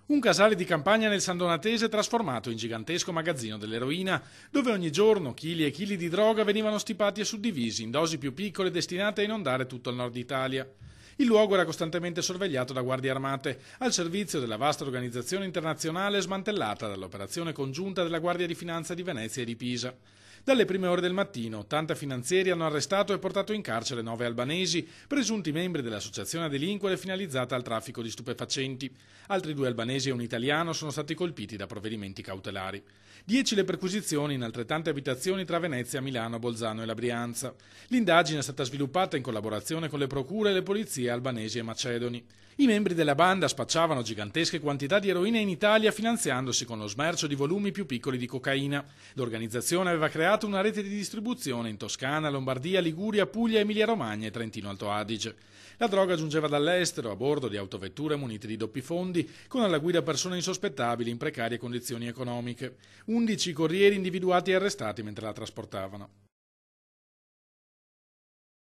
Un casale di campagna nel San Donatese trasformato in gigantesco magazzino dell'eroina, dove ogni giorno chili e chili di droga venivano stipati e suddivisi in dosi più piccole destinate a inondare tutto il nord Italia. Il luogo era costantemente sorvegliato da guardie armate, al servizio della vasta organizzazione internazionale smantellata dall'operazione congiunta della Guardia di Finanza di Venezia e di Pisa. Dalle prime ore del mattino, 80 finanzieri hanno arrestato e portato in carcere 9 albanesi, presunti membri dell'associazione a delinquere finalizzata al traffico di stupefacenti. Altri 2 albanesi e un italiano sono stati colpiti da provvedimenti cautelari. 10 le perquisizioni in altrettante abitazioni tra Venezia, Milano, Bolzano e la Brianza. L'indagine è stata sviluppata in collaborazione con le procure e le polizie albanesi e macedoni. I membri della banda spacciavano gigantesche quantità di eroina in Italia finanziandosi con lo smercio di volumi più piccoli di cocaina. L'organizzazione aveva creato una rete di distribuzione in Toscana, Lombardia, Liguria, Puglia, Emilia-Romagna e Trentino Alto Adige. La droga giungeva dall'estero a bordo di autovetture munite di doppi fondi, con alla guida persone insospettabili in precarie condizioni economiche. 11 corrieri individuati e arrestati mentre la trasportavano.